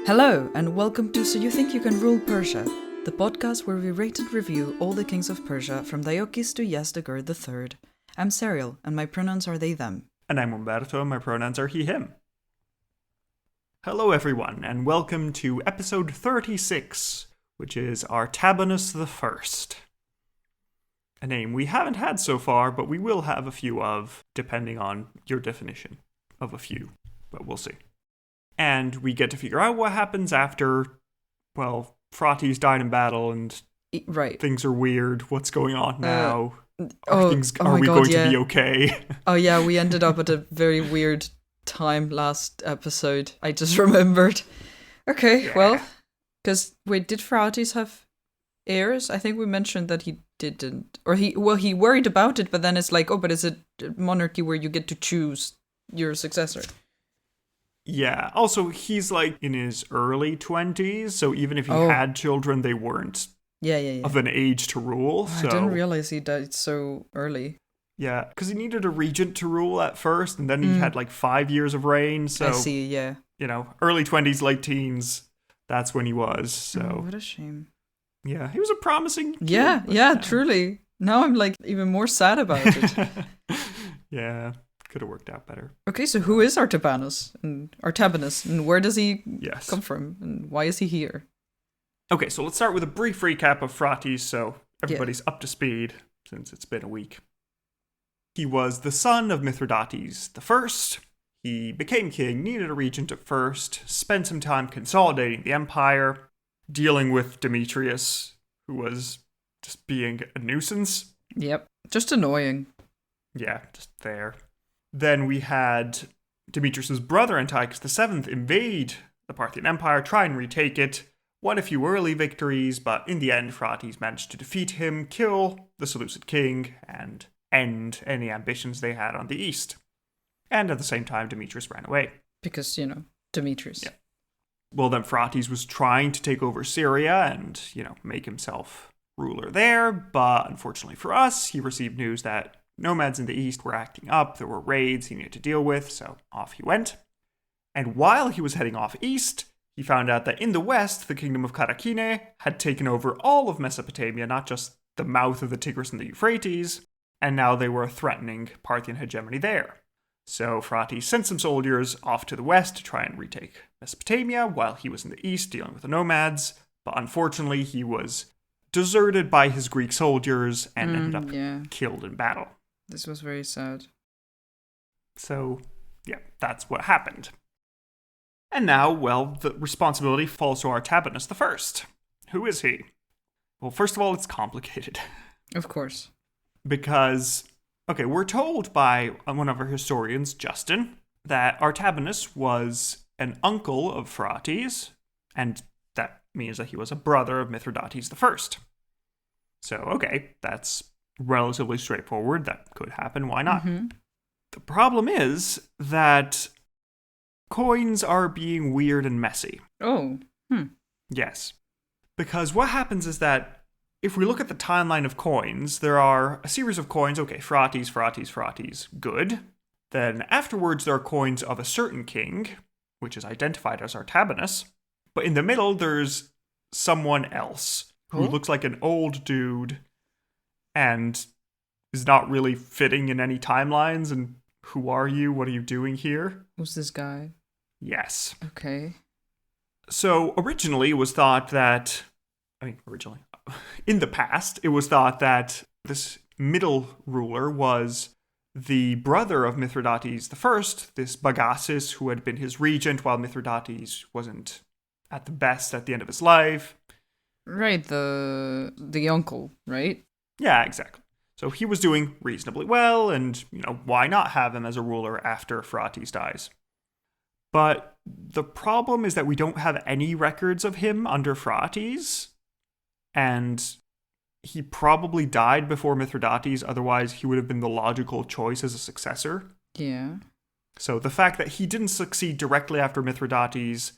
Hello, and welcome to So You Think You Can Rule Persia, the podcast where we rate and review all the kings of Persia from Diocles to Yazdegerd III. I'm Serial, and my pronouns are they, them. And I'm Umberto, and my pronouns are he, him. Hello everyone, and welcome to episode 36, which is Artabanus I. A name we haven't had so far, but we will have a few of, depending on your definition of a few, but we'll see. And we get to figure out what happens after, well, Phraates died in battle and things are weird. What's going on now? Are we going to be okay? Oh yeah, we ended up at a very weird time last episode. I just remembered. Okay, yeah. Well, because did Phraates have heirs? I think we mentioned that he didn't. Or he worried about it, but then it's like, but it's a monarchy where you get to choose your successor. Yeah, also he's like in his early 20s, so even if he had children, they weren't of an age to rule. So. I didn't realize he died so early. Yeah, because he needed a regent to rule at first, and then he had like 5 years of reign, so... I see, yeah. You know, early 20s, late teens, that's when he was, so... Oh, what a shame. Yeah, he was a promising kid. Yeah, truly. Now I'm like even more sad about it. Yeah. Could have worked out better. Okay, so who is Artabanus, and where does he come from, and why is he here? Okay, so let's start with a brief recap of Phraates, so everybody's up to speed, since it's been a week. He was the son of Mithridates I. He became king, needed a regent at first, spent some time consolidating the empire, dealing with Demetrius, who was just being a nuisance. Yep, just annoying. Yeah, just there. Then we had Demetrius' brother Antiochus VII invade the Parthian Empire, try and retake it, won a few early victories, but in the end Phraates managed to defeat him, kill the Seleucid king, and end any ambitions they had on the east. And at the same time, Demetrius ran away. Because, Demetrius. Yeah. Well, then Phraates was trying to take over Syria and, make himself ruler there, but unfortunately for us, he received news that nomads in the east were acting up, there were raids he needed to deal with, so off he went. And while he was heading off east, he found out that in the west, the kingdom of Karakine had taken over all of Mesopotamia, not just the mouth of the Tigris and the Euphrates, and now they were threatening Parthian hegemony there. So Phraates sent some soldiers off to the west to try and retake Mesopotamia, while he was in the east dealing with the nomads, but unfortunately he was deserted by his Greek soldiers and ended up killed in battle. This was very sad. So, that's what happened. And now, the responsibility falls to Artabanus I. Who is he? Well, first of all, it's complicated. Of course. Because, we're told by one of our historians, Justin, that Artabanus was an uncle of Phraates, and that means that he was a brother of Mithridates I. So, that's relatively straightforward. That could happen. Why not? Mm-hmm. The problem is that coins are being weird and messy. Oh. Yes. Because what happens is that if we look at the timeline of coins, there are a series of coins. Phraates, good. Then afterwards, there are coins of a certain king, which is identified as Artabanus. But in the middle, there's someone else who looks like an old dude and is not really fitting in any timelines, and who are you? What are you doing here? Who's this guy? Yes. Okay. So originally it was thought that, in the past, it was thought that this middle ruler was the brother of Mithridates I, this Bagasis, who had been his regent while Mithridates wasn't at the best at the end of his life. Right, the uncle, right? Yeah, exactly. So he was doing reasonably well, and, why not have him as a ruler after Phraates dies? But the problem is that we don't have any records of him under Phraates, and he probably died before Mithridates, otherwise he would have been the logical choice as a successor. Yeah. So the fact that he didn't succeed directly after Mithridates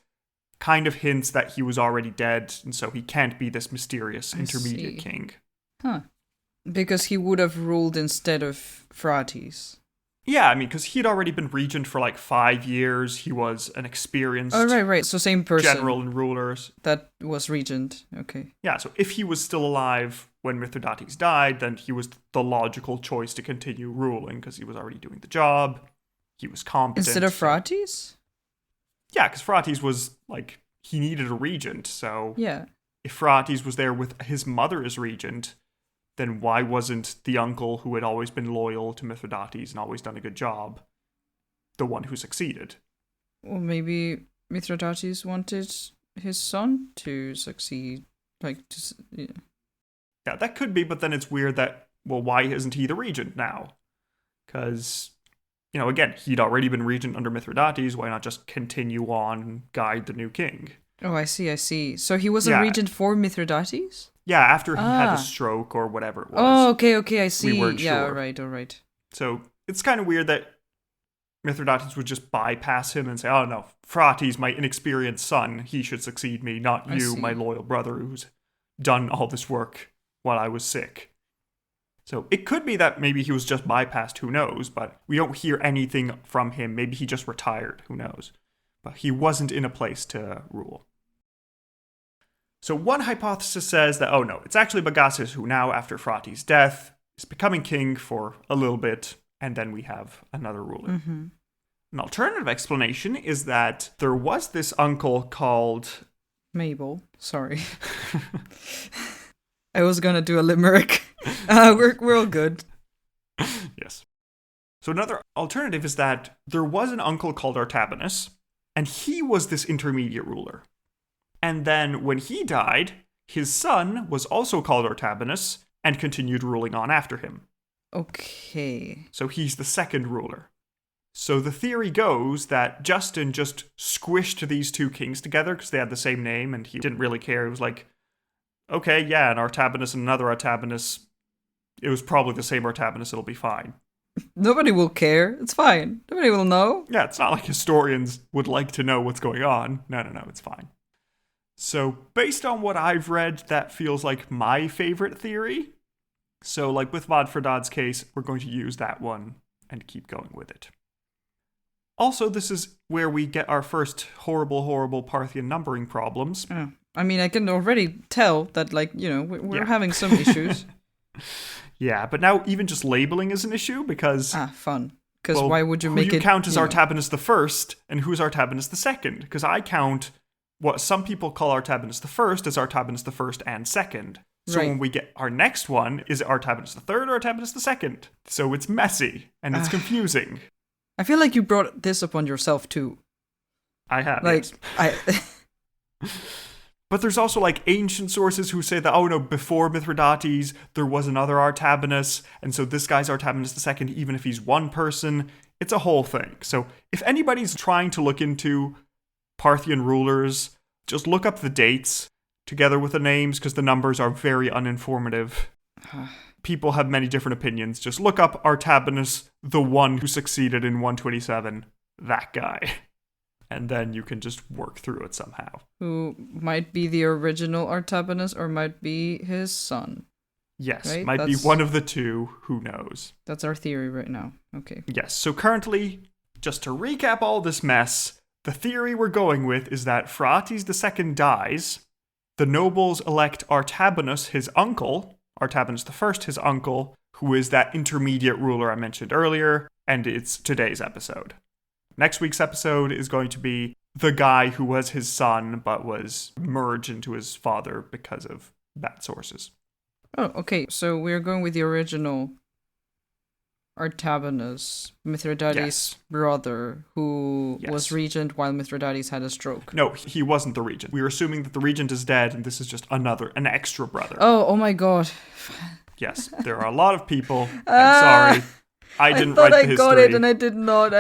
kind of hints that he was already dead, and so he can't be this mysterious intermediate king. Huh. Because he would have ruled instead of Phraates. Yeah, I mean, because he'd already been regent for like 5 years. He was an experienced Oh, right. So same person general and rulers. that was regent. Okay. Yeah, so if he was still alive when Mithridates died, then he was the logical choice to continue ruling because he was already doing the job. He was competent. Instead of Phraates? Yeah, because Phraates was like, he needed a regent. So Yeah. if Phraates was there with his mother as regent, then why wasn't the uncle who had always been loyal to Mithridates and always done a good job the one who succeeded? Well, maybe Mithridates wanted his son to succeed. Yeah. Yeah, that could be, but then it's weird that, well, why isn't he the regent now? Because, again, he'd already been regent under Mithridates. Why not just continue on and guide the new king? Oh, I see. So he was a regent for Mithridates? Yeah, after he had a stroke or whatever it was. Oh, okay, I see. We weren't yeah, sure. all right. So it's kind of weird that Mithridates would just bypass him and say, oh no, Phraates, my inexperienced son, he should succeed me, not you, my loyal brother who's done all this work while I was sick. So it could be that maybe he was just bypassed, who knows, but we don't hear anything from him. Maybe he just retired, who knows. But he wasn't in a place to rule. So one hypothesis says that, oh no, it's actually Bagasus who now, after Phraates' death, is becoming king for a little bit, and then we have another ruler. Mm-hmm. An alternative explanation is that there was this uncle called... Mabel, sorry. I was gonna do a limerick. We're all good. Yes. So another alternative is that there was an uncle called Artabanus, and he was this intermediate ruler. And then when he died, his son was also called Artabanus and continued ruling on after him. Okay. So he's the second ruler. So the theory goes that Justin just squished these two kings together because they had the same name and he didn't really care. It was like, okay, yeah, an Artabanus and another Artabanus. It was probably the same Artabanus, it'll be fine. Nobody will care. It's fine. Nobody will know. Yeah, it's not like historians would like to know what's going on. No, it's fine. So based on what I've read, that feels like my favorite theory. So like with Vodfredad's case, we're going to use that one and keep going with it. Also, this is where we get our first horrible Parthian numbering problems. Oh. I mean, I can already tell that, we're having some issues. Yeah, but now even just labeling is an issue because... fun. Because why would you make it... Who you count as Artabanus the First and who's Artabanus the Second? Because I count what some people call Artabanus the First as Artabanus the First and Second. So when we get our next one, is it Artabanus the Third or Artabanus the Second? So it's messy and it's confusing. I feel like you brought this upon yourself too. I have. Yes. But there's also ancient sources who say that, oh no, before Mithridates, there was another Artabanus, and so this guy's Artabanus II, even if he's one person. It's a whole thing. So if anybody's trying to look into Parthian rulers, just look up the dates together with the names, because the numbers are very uninformative. People have many different opinions. Just look up Artabanus, the one who succeeded in 127, that guy. And then you can just work through it somehow. Who might be the original Artabanus or might be his son. Yes, right? Might be one of the two, who knows. That's our theory right now. Okay. Yes, so currently, just to recap all this mess, the theory we're going with is that Phraates II dies, the nobles elect Artabanus, his uncle, Artabanus I, his uncle, who is that intermediate ruler I mentioned earlier, and it's today's episode. Next week's episode is going to be the guy who was his son, but was merged into his father because of bad sources. Oh, okay. So we're going with the original Artabanus, Mithridates' brother, who was regent while Mithridates had a stroke. No, he wasn't the regent. We are assuming that the regent is dead, and this is just an extra brother. Oh my god. Yes, there are a lot of people. I'm sorry. I didn't write the history. I got it, and I did not.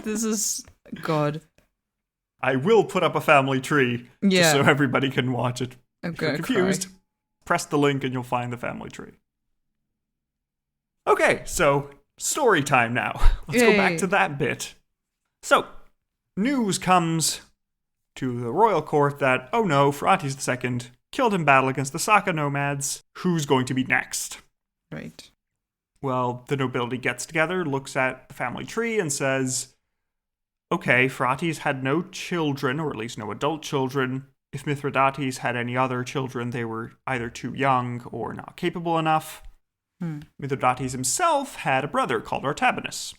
This is... God. I will put up a family tree, just so everybody can watch it. If you're confused, press the link and you'll find the family tree. Okay, so story time now. Let's go back to that bit. So, news comes to the royal court that, oh no, Phraates II killed in battle against the Saka nomads. Who's going to be next? Right. Well, the nobility gets together, looks at the family tree, and says, okay, Phraates had no children, or at least no adult children. If Mithridates had any other children, they were either too young or not capable enough. Mithridates himself had a brother called Artabanus.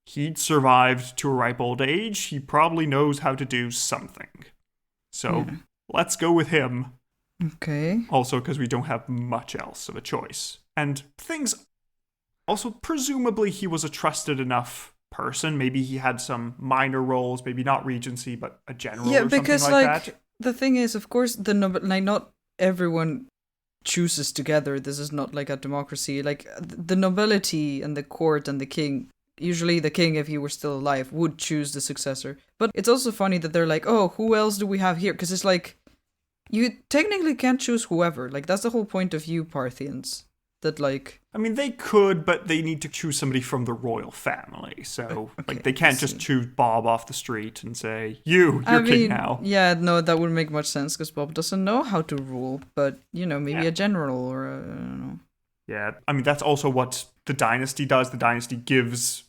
He'd survived to a ripe old age. He probably knows how to do something. So let's go with him. Okay. Also, because we don't have much else of a choice. And things... Also, presumably he was a trusted enough person. Maybe he had some minor roles, maybe not regency, but a general or something because like that. the thing is, of course, not everyone chooses together. This is not like a democracy. Like, the nobility and the court and the king, usually the king, if he were still alive, would choose the successor. But it's also funny that they're like, oh, who else do we have here? Because it's like, you technically can't choose whoever. Like, that's the whole point of you Parthians. That, like... I mean, they could, but they need to choose somebody from the royal family. So, okay, they can't just choose Bob off the street and say, you're king now. Yeah, no, that wouldn't make much sense, because Bob doesn't know how to rule. But, maybe a general or I don't know. Yeah, I mean, that's also what the dynasty does. The dynasty gives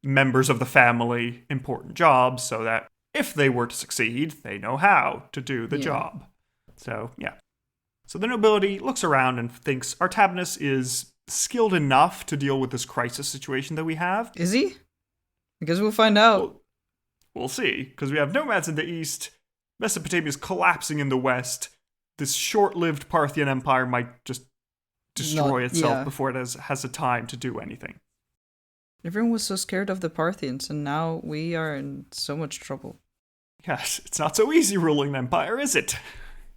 members of the family important jobs so that if they were to succeed, they know how to do the job. So, yeah. So the nobility looks around and thinks Artabanus is skilled enough to deal with this crisis situation that we have. Is he? Because we'll find out. Well, we'll see, because we have nomads in the east, Mesopotamia's collapsing in the west. This short-lived Parthian empire might just destroy itself before it has the time to do anything. Everyone was so scared of the Parthians, and now we are in so much trouble. Yes, it's not so easy ruling an empire, is it?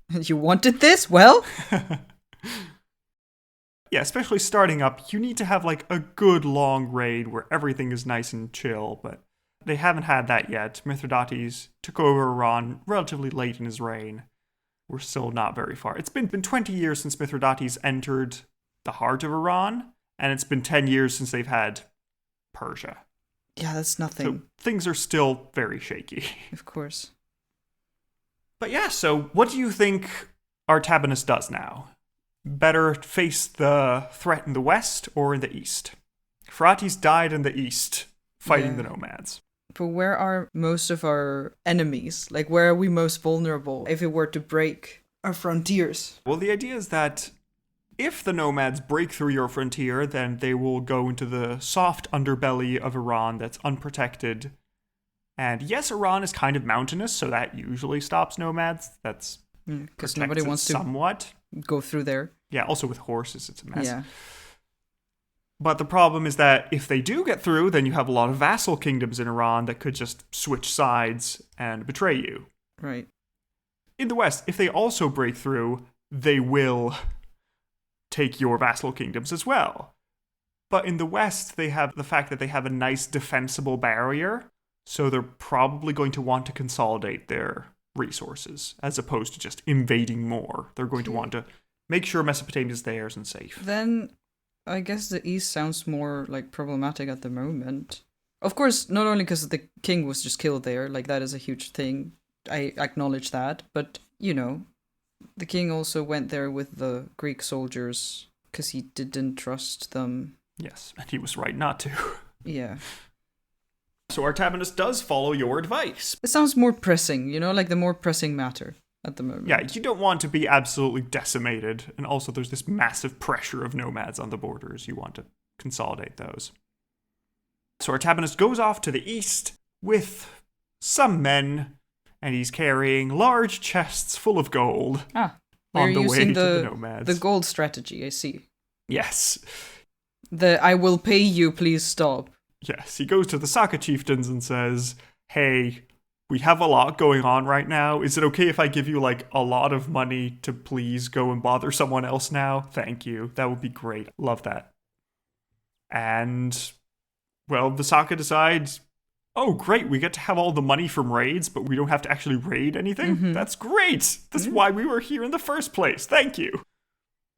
You wanted this? Well? Yeah, especially starting up, you need to have like a good long raid where everything is nice and chill, but they haven't had that yet. Mithridates took over Iran relatively late in his reign. We're still not very far. It's been 20 years since Mithridates entered the heart of Iran, and it's been 10 years since they've had Persia. Yeah, that's nothing. So things are still very shaky. Of course. But yeah, so what do you think Artabanus does now? Better face the threat in the west or in the east? Phraates died in the east, fighting the nomads. But where are most of our enemies? Like, where are we most vulnerable if it were to break our frontiers? Well, the idea is that if the nomads break through your frontier, then they will go into the soft underbelly of Iran that's unprotected. And yes, Iran is kind of mountainous, so that usually stops nomads. That's because nobody wants to somewhat go through there. Yeah, also with horses, it's a mess. Yeah. But the problem is that if they do get through, then you have a lot of vassal kingdoms in Iran that could just switch sides and betray you. Right. In the west, if they also break through, they will take your vassal kingdoms as well. But in the west, they have the fact that they have a nice defensible barrier. So they're probably going to want to consolidate their resources as opposed to just invading more. They're going to want to make sure Mesopotamia is theirs and safe. Then I guess the east sounds more like problematic at the moment. Of course, not only because the king was just killed there, like that is a huge thing. I acknowledge that. But, the king also went there with the Greek soldiers because he didn't trust them. Yes, and he was right not to. Yeah. So Artabanus does follow your advice. It sounds more pressing, like the more pressing matter at the moment. Yeah, you don't want to be absolutely decimated. And also there's this massive pressure of nomads on the borders. You want to consolidate those. So Artabanus goes off to the east with some men, and he's carrying large chests full of gold on the way to the nomads. The gold strategy, I see. Yes. The I will pay you, please stop. Yes, he goes to the Saka chieftains and says, hey, we have a lot going on right now. Is it okay if I give you, a lot of money to please go and bother someone else now? Thank you. That would be great. Love that. And, well, the Saka decides, oh, great, we get to have all the money from raids, but we don't have to actually raid anything? Mm-hmm. That's great! That's why we were here in the first place. Thank you!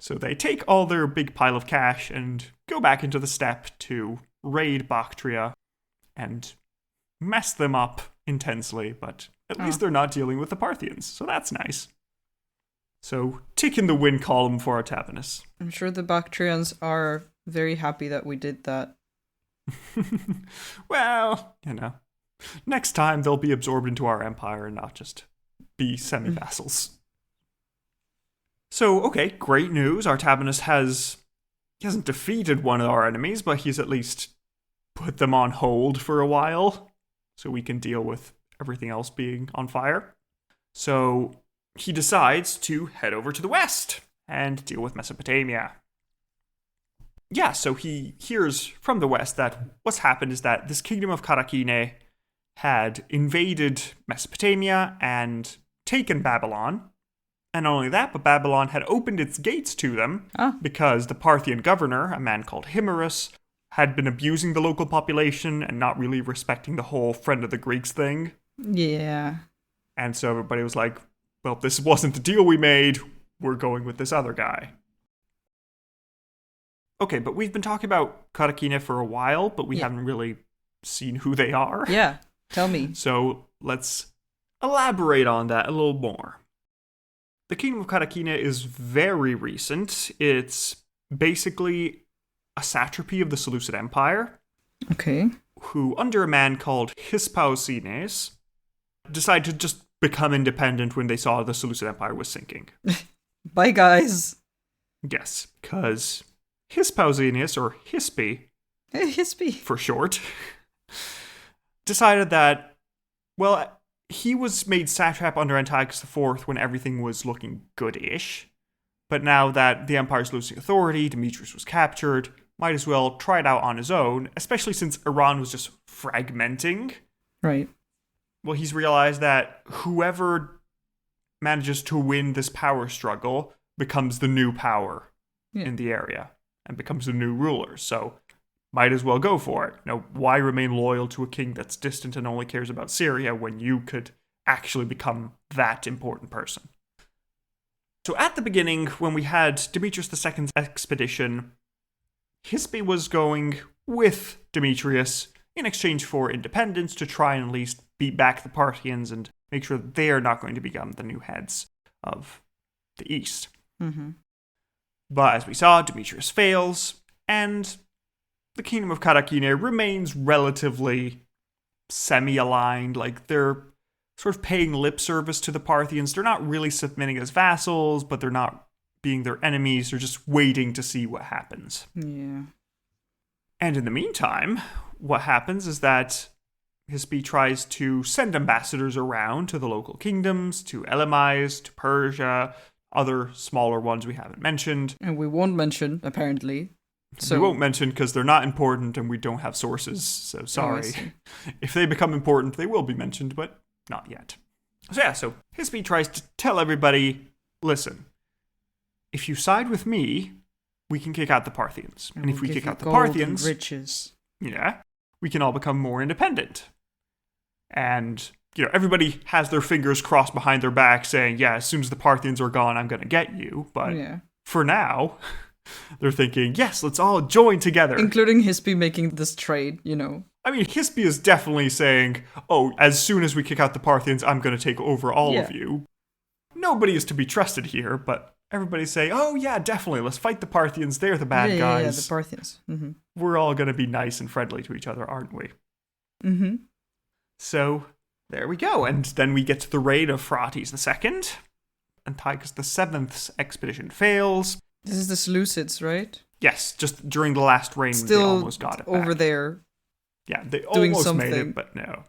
So they take all their big pile of cash and go back into the steppe to raid Bactria and mess them up intensely, but at least they're not dealing with the Parthians, so that's nice. So, tick in the win column for Artabanus. I'm sure the Bactrians are very happy that we did that. Well, next time they'll be absorbed into our empire and not just be semi-vassals. So, okay, great news. Artabanus he hasn't defeated one of our enemies, but he's at least put them on hold for a while so we can deal with everything else being on fire. So he decides to head over to the west and deal with Mesopotamia. Yeah, so he hears from the west that what's happened is that this kingdom of Karakine had invaded Mesopotamia and taken Babylon. And not only that, but Babylon had opened its gates to them because the Parthian governor, a man called Himerus, had been abusing the local population and not really respecting the whole friend of the Greeks thing. Yeah. And so everybody was like, well, this wasn't the deal we made. We're going with this other guy. Okay, but we've been talking about Karakine for a while, but we haven't really seen who they are. Yeah, tell me. So let's elaborate on that a little more. The kingdom of Karakine is very recent. It's basically a satrapy of the Seleucid Empire. Okay. Who, under a man called Hispaosines, decided to just become independent when they saw the Seleucid Empire was sinking. Bye, guys. Yes, because Hispaosines, or Hispi for short, decided that, well, he was made satrap under Antiochus IV when everything was looking good-ish. But now that the empire's losing authority, Demetrius was captured, might as well try it out on his own, especially since Iran was just fragmenting. Right. Well, he's realized that whoever manages to win this power struggle becomes the new power in the area and becomes the new ruler. So might as well go for it. Why remain loyal to a king that's distant and only cares about Syria when you could actually become that important person? So at the beginning, when we had Demetrius II's expedition, Hispi was going with Demetrius in exchange for independence to try and at least beat back the Parthians and make sure that they are not going to become the new heads of the East. Mm-hmm. But as we saw, Demetrius fails, and the kingdom of Karakine remains relatively semi-aligned. Like, they're sort of paying lip service to the Parthians. They're not really submitting as vassals, but they're not being their enemies. They're just waiting to see what happens. Yeah. And in the meantime, what happens is that Hispi tries to send ambassadors around to the local kingdoms, to Elamize, to Persia, other smaller ones we haven't mentioned. And we won't mention, apparently. So we won't mention because they're not important and we don't have sources, so sorry. If they become important, they will be mentioned, but not yet. So Hispi tries to tell everybody, listen, if you side with me, we can kick out the Parthians. And if we kick out the Parthians, riches. We can all become more independent. And, everybody has their fingers crossed behind their back saying, as soon as the Parthians are gone, I'm going to get you. But for now, they're thinking, yes, let's all join together. Including Hispi making this trade, I mean, Hispi is definitely saying, as soon as we kick out the Parthians, I'm going to take over all of you. Nobody is to be trusted here, but everybody's saying, definitely, let's fight the Parthians. They're the bad guys. Yeah, the Parthians. Mm-hmm. We're all going to be nice and friendly to each other, aren't we? Mm-hmm. So, there we go. And then we get to the reign of Phraates II. Antiochus VII's expedition fails. This is the Seleucids, right? Yes, just during the last reign, still they almost got it back. Over there. Yeah, they doing almost something. made it, but no.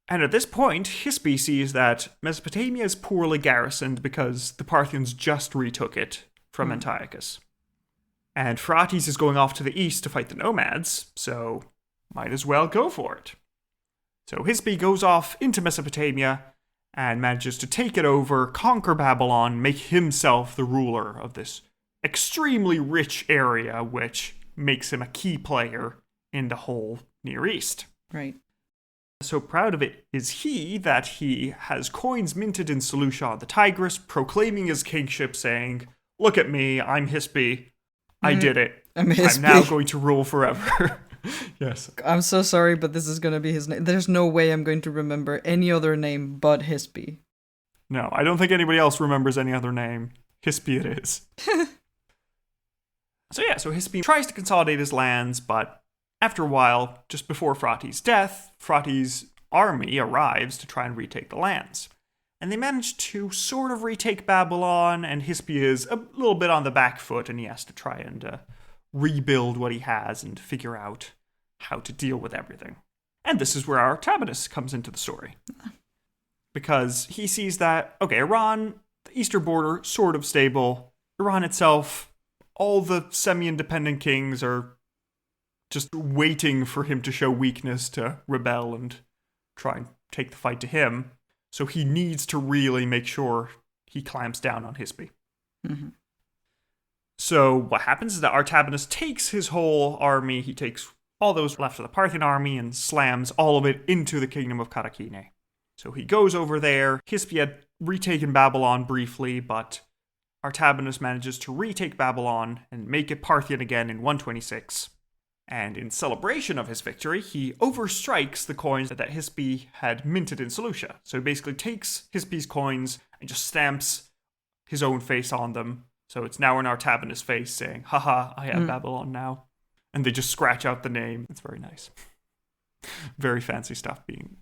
And at this point, Hispi sees that Mesopotamia is poorly garrisoned because the Parthians just retook it from Antiochus. And Phraates is going off to the east to fight the nomads, so might as well go for it. So Hispi goes off into Mesopotamia and manages to take it over, conquer Babylon, make himself the ruler of this extremely rich area, which makes him a key player in the whole Near East. Right. So proud of it is he that he has coins minted in Seleucia on the Tigris, proclaiming his kingship, saying, look at me, I'm Hispi. I did it. I'm Hispi. I'm now going to rule forever. Yes. I'm so sorry, but this is going to be his name. There's no way I'm going to remember any other name but Hispi. No, I don't think anybody else remembers any other name. Hispi it is. So Hispi tries to consolidate his lands, but after a while, just before Frati's death, Frati's army arrives to try and retake the lands. And they manage to sort of retake Babylon, and Hispi is a little bit on the back foot, and he has to try and rebuild what he has and figure out how to deal with everything. And this is where Artabanus comes into the story. Because he sees that, okay, Iran, the eastern border, sort of stable. Iran itself, all the semi-independent kings are just waiting for him to show weakness to rebel and try and take the fight to him. So he needs to really make sure he clamps down on Hispi. Mm-hmm. So what happens is that Artabanus takes his whole army, he takes all those left of the Parthian army and slams all of it into the kingdom of Karakine. So he goes over there. Hispi had retaken Babylon briefly, but Artabanus manages to retake Babylon and make it Parthian again in 126. And in celebration of his victory, he overstrikes the coins that Hispi had minted in Seleucia. So he basically takes Hispi's coins and just stamps his own face on them. So it's now an Artabanus face saying, haha, I have Babylon now. And they just scratch out the name. It's very nice. Very fancy stuff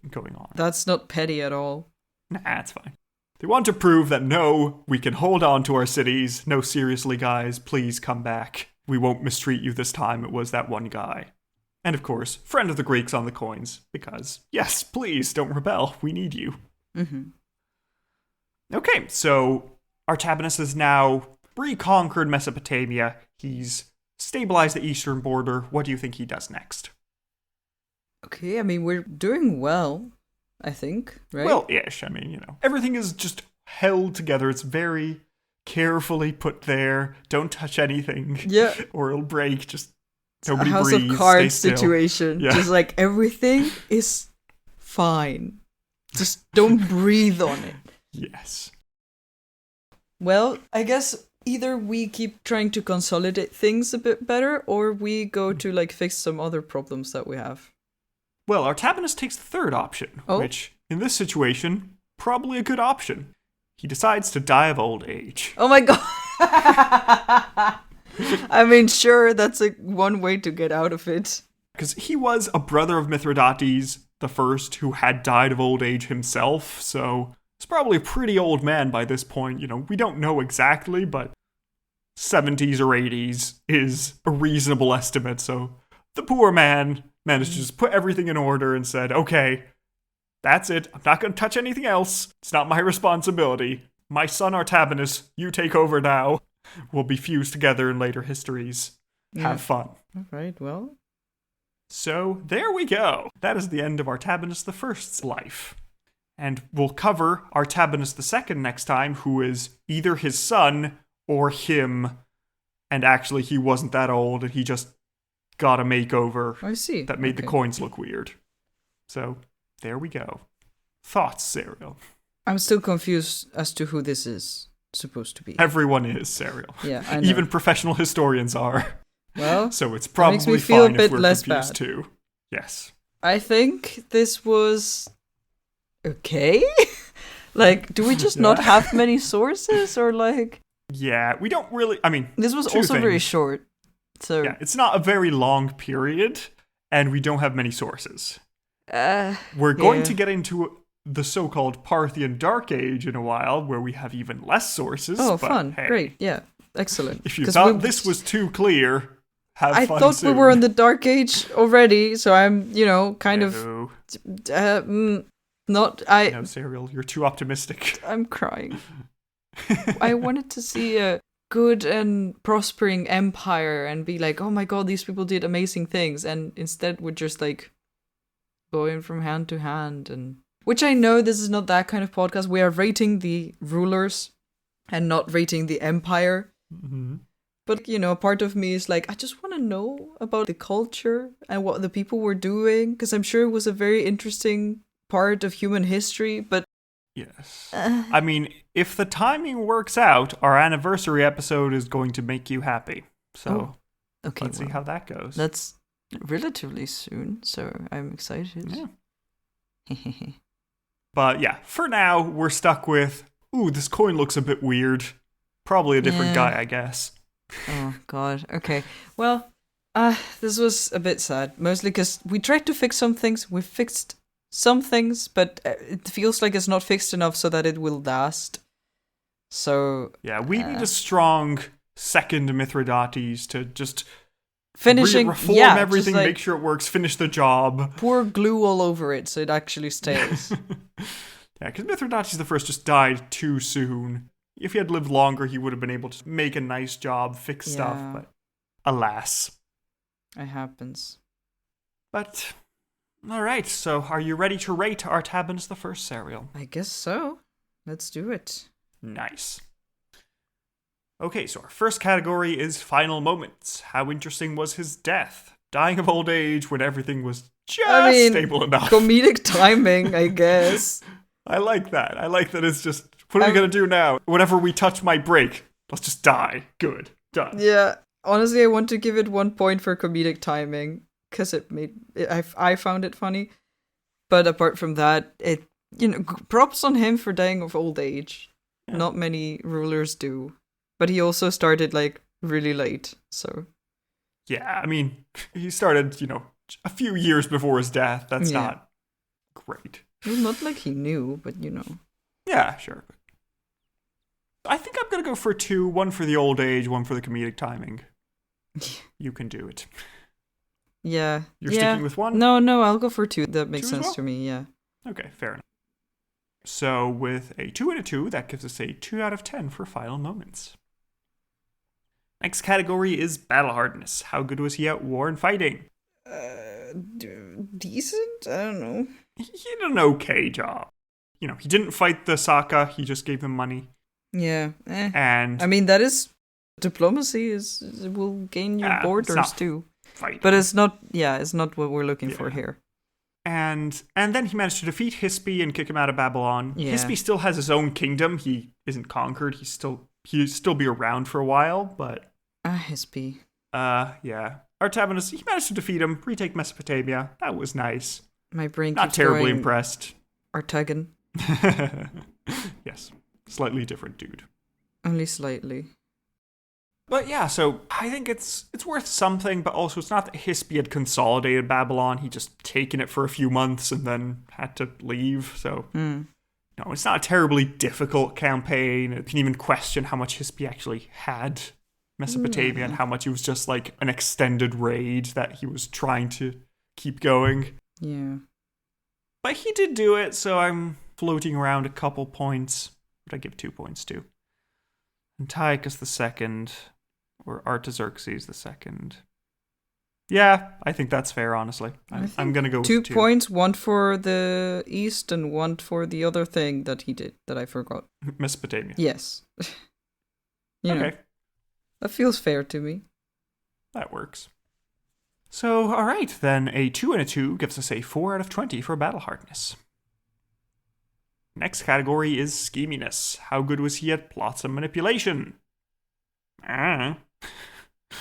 going on. That's not petty at all. Nah, it's fine. They want to prove that no, we can hold on to our cities. No, seriously, guys, please come back. We won't mistreat you this time. It was that one guy. And of course, friend of the Greeks on the coins. Because, yes, please, don't rebel. We need you. Mm-hmm. Okay, so Artabanus has now reconquered Mesopotamia. He's stabilized the eastern border. What do you think he does next? Okay, I mean, we're doing well, I think, right? Well, ish. I mean, everything is just held together. It's very carefully put there. Don't touch anything. Yeah. Or it'll break. Just nobody House breathes. of Cards stay still. situation. Yeah. Just like everything is fine. Just don't breathe on it. Yes. Well, I guess either we keep trying to consolidate things a bit better, or we go to like fix some other problems that we have. Well, Artabanus takes the third option, which, in this situation, probably a good option. He decides to die of old age. Oh my god! I mean, sure, that's one way to get out of it. Because he was a brother of Mithridates the First, who had died of old age himself, so he's probably a pretty old man by this point. We don't know exactly, but 70s or 80s is a reasonable estimate, so the poor man managed to just put everything in order and said, okay, that's it. I'm not going to touch anything else. It's not my responsibility. My son Artabanus, you take over now. We'll be fused together in later histories. Have fun. All right, well. So there we go. That is the end of Artabanus I's life. And we'll cover Artabanus II next time, who is either his son or him. And actually, he wasn't that old, and he just got a makeover I see. that made the coins look weird. So, there we go. Thoughts, Serial? I'm still confused as to who this is supposed to be. Everyone is, Serial. Yeah, I know. Even professional historians are. Well, so it's probably makes me feel fine a bit if we're less confused bad. too. Yes. I think this was okay. Like, do we just not have many sources, or like? Yeah, we don't really. I mean, This was two also very things. short. So Yeah, it's not a very long period, and we don't have many sources. We're going to get into the so-called Parthian Dark Age in a while, where we have even less sources. Oh, but fun! hey, Great, yeah, excellent. If you 'Cause thought this was too clear, have I fun thought soon. we were in the Dark Age already, so I'm, kind of No. not. No, Serial, you're too optimistic. I'm crying. I wanted to see a good and prospering empire and be like, oh my god, these people did amazing things, and instead we're just like going from hand to hand. And which, I know this is not that kind of podcast. We are rating the rulers and not rating the empire. Mm-hmm. But a part of me is like, I just want to know about the culture and what the people were doing, because I'm sure it was a very interesting part of human history. But Yes. I mean, if the timing works out, our anniversary episode is going to make you happy. So okay, let's see how that goes. That's relatively soon, so I'm excited. Yeah. But yeah, for now, we're stuck with, ooh, this coin looks a bit weird. Probably a different guy, I guess. Oh, God. Okay. Well, this was a bit sad. Mostly because we tried to fix some things. We fixed some things, but it feels like it's not fixed enough so that it will last. So... Yeah, we need a strong second Mithridates to just finishing... reform yeah, everything, like, make sure it works, finish the job. Pour glue all over it so it actually stays. Yeah, because Mithridates I just died too soon. If he had lived longer, he would have been able to make a nice job, fix stuff, but alas. It happens. But, alright, so are you ready to rate Artabanus I serial? I guess so. Let's do it. Nice. Okay, so our first category is final moments. How interesting was his death? Dying of old age when everything was just stable enough. Comedic timing, I guess. I like that. I like that it's just, what are we going to do now? Whenever we touch my brake, let's just die. Good. Done. Yeah. Honestly, I want to give it 1 point for comedic timing because I found it funny. But apart from that, props on him for dying of old age. Yeah. Not many rulers do. But he also started, really late, so... Yeah, I mean, he started, a few years before his death. That's not great. Well, not like he knew, but Yeah, sure. I think I'm going to go for 2. 1 for the old age, 1 for the comedic timing. You can do it. Yeah. You're sticking with 1? No, I'll go for 2. That makes 2 sense to me, yeah. Okay, fair enough. So with a 2 and a 2, that gives us a 2 out of 10 for final moments. Next category is battle hardness. How good was he at war and fighting? Decent? I don't know. He did an okay job. He didn't fight the Saka, he just gave them money. Yeah. And I mean, that is... Diplomacy will gain you borders too. Fighting. But it's not what we're looking for here. And then he managed to defeat Hispi and kick him out of Babylon. Yeah. Hispi still has his own kingdom. He isn't conquered. He'll still be around for a while, but... Hispi. Yeah. Artabanus, he managed to defeat him, retake Mesopotamia. That was nice. My brain Not keeps terribly going, impressed. Artagan. Yes. Slightly different dude. Only slightly. But yeah, so I think it's worth something, but also it's not that Hispi had consolidated Babylon. He just taken it for a few months and then had to leave. So, no, it's not a terribly difficult campaign. You can even question how much Hispi actually had Mesopotamia and how much it was just like an extended raid that he was trying to keep going. Yeah. But he did do it, so I'm floating around a couple points. But I give 2 points to Antiochus II. Or Artaxerxes II. Yeah, I think that's fair, honestly. I'm going to go with 2. 2 points, 1 for the East and 1 for the other thing that he did that I forgot. Mesopotamia. Yes. Okay. That feels fair to me. That works. So, alright, then a 2 and a 2 gives us a 4 out of 20 for battle hardness. Next category is scheminess. How good was he at plots and manipulation?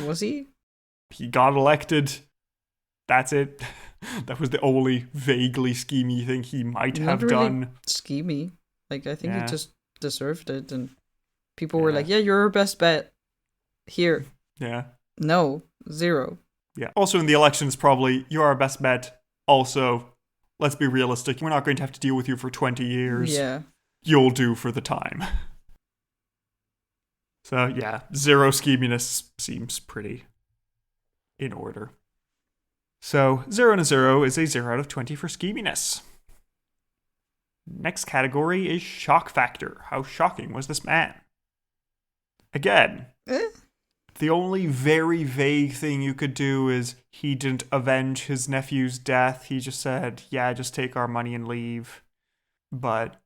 Was he? He got elected. That's it. That was the only vaguely schemy thing he might have done. Schemy. I think he just deserved it, and people were like, "Yeah, you're our best bet." Here. Yeah. No, 0. Yeah. Also, in the elections, probably you're our best bet. Also, let's be realistic. We're not going to have to deal with you for 20 years. Yeah. You'll do for the time. So, yeah, 0 scheminess seems pretty in order. So, 0 and a 0 is a 0 out of 20 for scheminess. Next category is shock factor. How shocking was this man? Again, the only very vague thing you could do is he didn't avenge his nephew's death. He just said, yeah, just take our money and leave. But,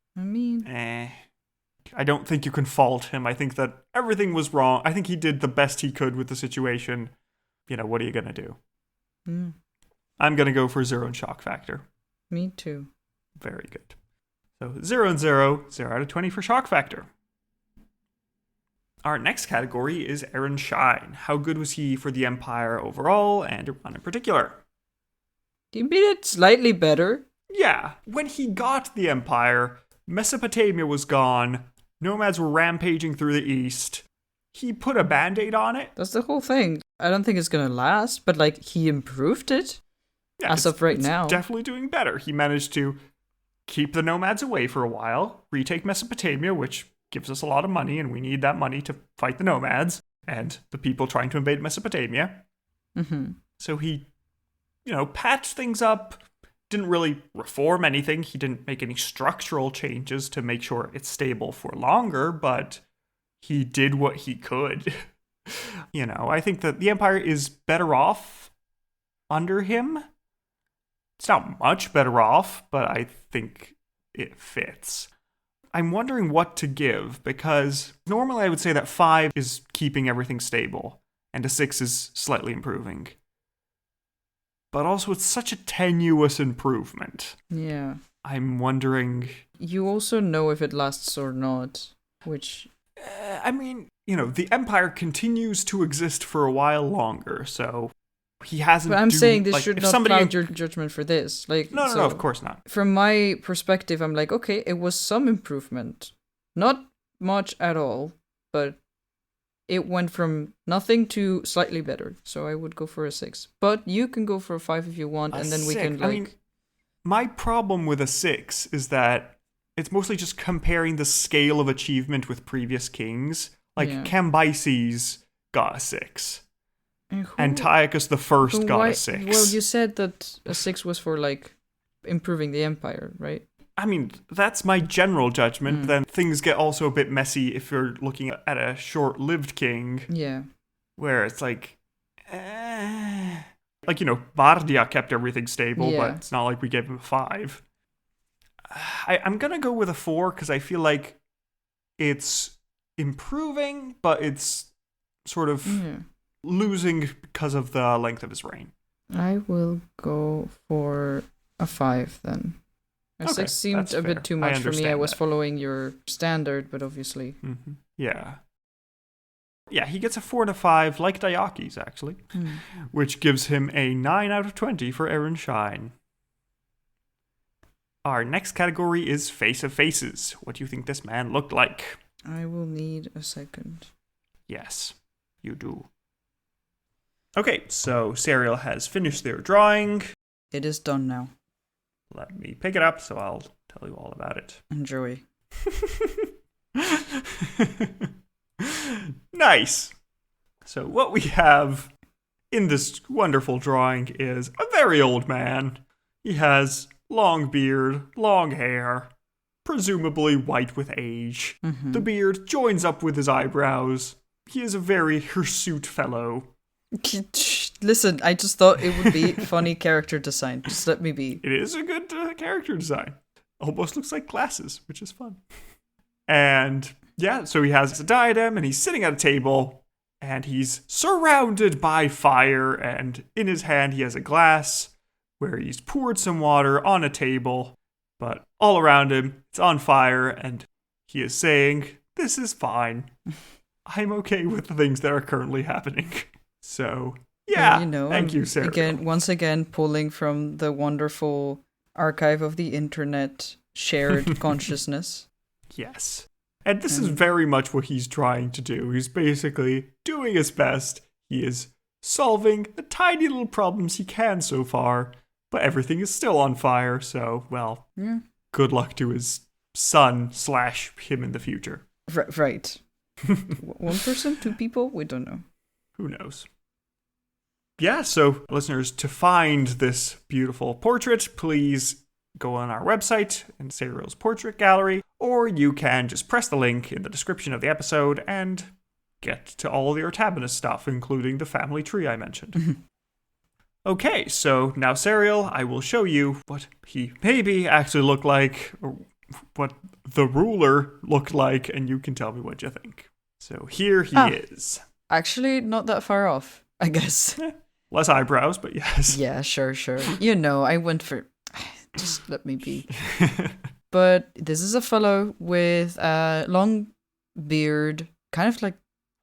I don't think you can fault him. I think that everything was wrong. I think he did the best he could with the situation. What are you going to do? I'm going to go for 0 and shock factor. Me too. Very good. So 0 and 0, 0 out of 20 for shock factor. Our next category is Aaron Shine. How good was he for the Empire overall and Iran in particular? He made it slightly better. Yeah. When he got the Empire, Mesopotamia was gone. Nomads were rampaging through the east. he put a band-aid on it. That's the whole thing. I don't think it's gonna last, but like he improved it as of right now. Definitely doing better. He managed to keep the nomads away for a while, retake Mesopotamia, which gives us a lot of money, and we need that money to fight the nomads and the people trying to invade Mesopotamia. Mm-hmm. So he, patched things up, didn't really reform anything. He didn't make any structural changes to make sure it's stable for longer, but he did what he could. I think that the empire is better off under him. It's not much better off, but I think it fits. I'm wondering what to give, because normally I would say that 5 is keeping everything stable, and a 6 is slightly improving. But also it's such a tenuous improvement. Yeah. I'm wondering... You also know if it lasts or not, which... the Empire continues to exist for a while longer, so he hasn't... But I'm saying this should not cloud your judgment for this. No, of course not. From my perspective, I'm like, okay, it was some improvement. Not much at all, but it went from nothing to slightly better. So I would go for a 6. But you can go for a 5 if you want, and then we can my problem with a 6 is that it's mostly just comparing the scale of achievement with previous kings. Cambyses got a 6. Antiochus I got a 6. Well, you said that a 6 was for, improving the empire, right? I mean, that's my general judgment. Then things get also a bit messy if you're looking at a short-lived king. Yeah. Where it's Bardia kept everything stable, but it's not like we gave him a 5. I'm going to go with a 4 because I feel like it's improving, but it's sort of losing because of the length of his reign. I will go for a 5 then. A 6 seemed a bit too much for me. I was following your standard, but obviously. Mm-hmm. Yeah. Yeah, he gets a 4 and a 5, like Diakes, actually, which gives him a 9 out of 20 for Aaron Shine. Our next category is Face of Faces. What do you think this man looked like? I will need a second. Yes, you do. Okay, so Serial has finished their drawing. It is done now. Let me pick it up so I'll tell you all about it. Enjoy. Nice. So what we have in this wonderful drawing is a very old man. He has long beard, long hair, presumably white with age. Mm-hmm. The beard joins up with his eyebrows. He is a very hirsute fellow. Listen, I just thought it would be funny character design. Just let me be. It is a good character design. Almost looks like glasses, which is fun. And yeah, so he has a diadem and he's sitting at a table and he's surrounded by fire, and in his hand he has a glass where he's poured some water on a table, but all around him it's on fire, and he is saying, "This is fine. I'm okay with the things that are currently happening." So, yeah, thank you, Sarah. Once again, pulling from the wonderful archive of the internet shared consciousness. Yes. And this is very much what he's trying to do. He's basically doing his best. He is solving the tiny little problems he can so far, but everything is still on fire, so, well, good luck to his son / him in the future. Right. One person, 2 people? We don't know. Who knows? Yeah, so listeners, to find this beautiful portrait, please go on our website in Serial's Portrait Gallery, or you can just press the link in the description of the episode and get to all the Artabanus stuff, including the family tree I mentioned. Okay, so now Serial, I will show you what he maybe actually looked like, or what the ruler looked like, and you can tell me what you think. So here he is. Actually, not that far off, I guess. Less eyebrows, but yes. Yeah, sure. I went for... Just let me be. But this is a fellow with a long beard, kind of like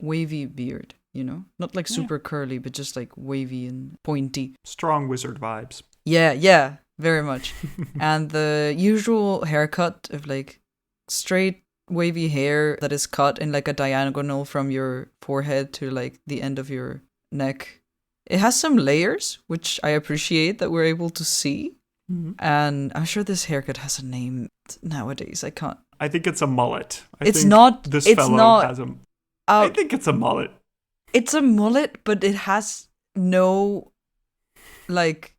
wavy beard, Not like super curly, but just like wavy and pointy. Strong wizard vibes. Yeah, very much. And the usual haircut of like straight wavy hair that is cut in like a diagonal from your forehead to like the end of your neck. It has some layers, which I appreciate that we're able to see. Mm-hmm. And I'm sure this haircut has a name nowadays. I can't. I think it's a mullet. I It's think not. This It's fellow not. has a. I think it's a mullet. It's a mullet, but it has no, like,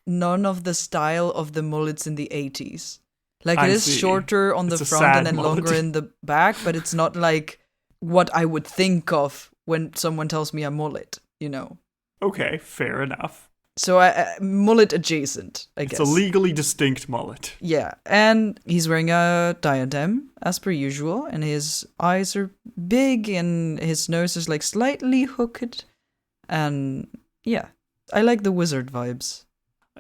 none of the style of the mullets in the 80s. Like, it is shorter on the front and then longer in the back, but it's not like what I would think of when someone tells me a mullet, you know? Okay, fair enough. So, mullet adjacent, I guess. It's a legally distinct mullet. Yeah, and he's wearing a diadem, as per usual, and his eyes are big, and his nose is, like, slightly hooked, and, yeah, I like the wizard vibes.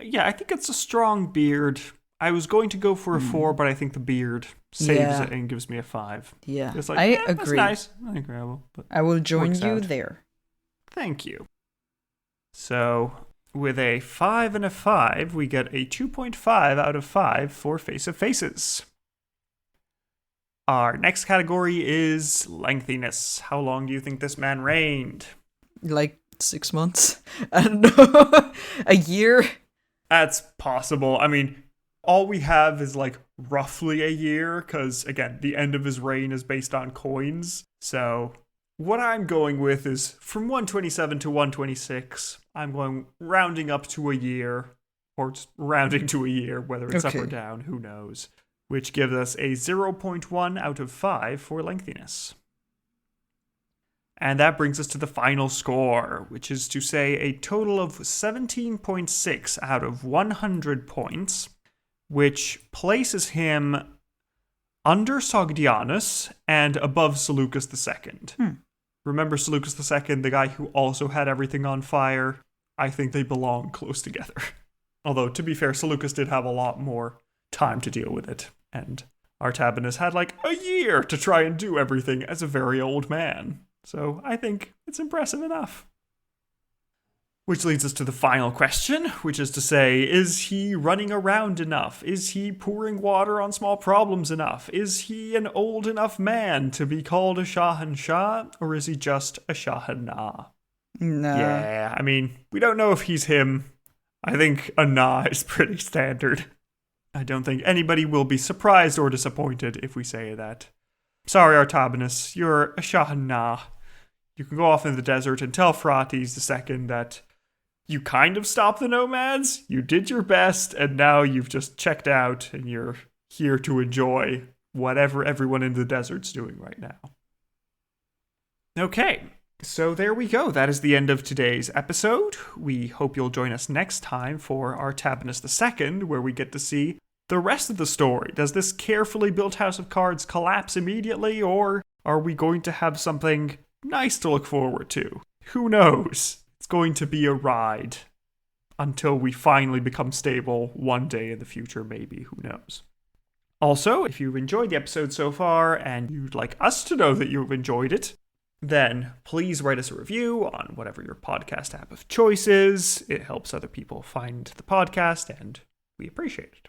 Yeah, I think it's a strong beard. I was going to go for a 4, but I think the beard saves it and gives me a 5. Yeah, it's like, I agree. That's nice. Incredible. But I will join you there. Thank you. So, with a 5 and a 5, we get a 2.5 out of 5 for Face of Faces. Our next category is lengthiness. How long do you think this man reigned? Like 6 months? I don't know. A year? That's possible. I mean, all we have is like roughly a year, because again, the end of his reign is based on coins. So what I'm going with is from 127 to 126. I'm going rounding up to a year, or just rounding to a year, whether it's up or down, who knows. Which gives us a 0.1 out of 5 for lengthiness. And that brings us to the final score, which is to say a total of 17.6 out of 100 points, which places him under Sogdianus and above Seleucus II. Remember Seleucus II, the guy who also had everything on fire? I think they belong close together. Although, to be fair, Seleucus did have a lot more time to deal with it, and Artabanus had like a year to try and do everything as a very old man. So I think it's impressive enough. Which leads us to the final question, which is to say, is he running around enough? Is he pouring water on small problems enough? Is he an old enough man to be called a Shahanshah, or is he just a Shahanah? No. Yeah, I mean, we don't know if he's him. I think a nah is pretty standard. I don't think anybody will be surprised or disappointed if we say that. Sorry, Artabanus, you're a Shahanah. You can go off in the desert and tell Phraates II that you kind of stopped the nomads, you did your best, and now you've just checked out and you're here to enjoy whatever everyone in the desert's doing right now. Okay, so there we go. That is the end of today's episode. We hope you'll join us next time for Artabanus II, where we get to see the rest of the story. Does this carefully built house of cards collapse immediately, or are we going to have something nice to look forward to? Who knows? It's going to be a ride until we finally become stable one day in the future, maybe. Who knows? Also, if you've enjoyed the episode so far and you'd like us to know that you've enjoyed it, then please write us a review on whatever your podcast app of choice is. It helps other people find the podcast, and we appreciate it.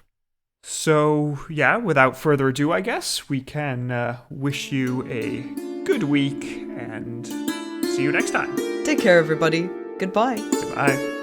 So, yeah, without further ado, I guess, we can wish you a good week and see you next time. Take care, everybody. Goodbye. Goodbye.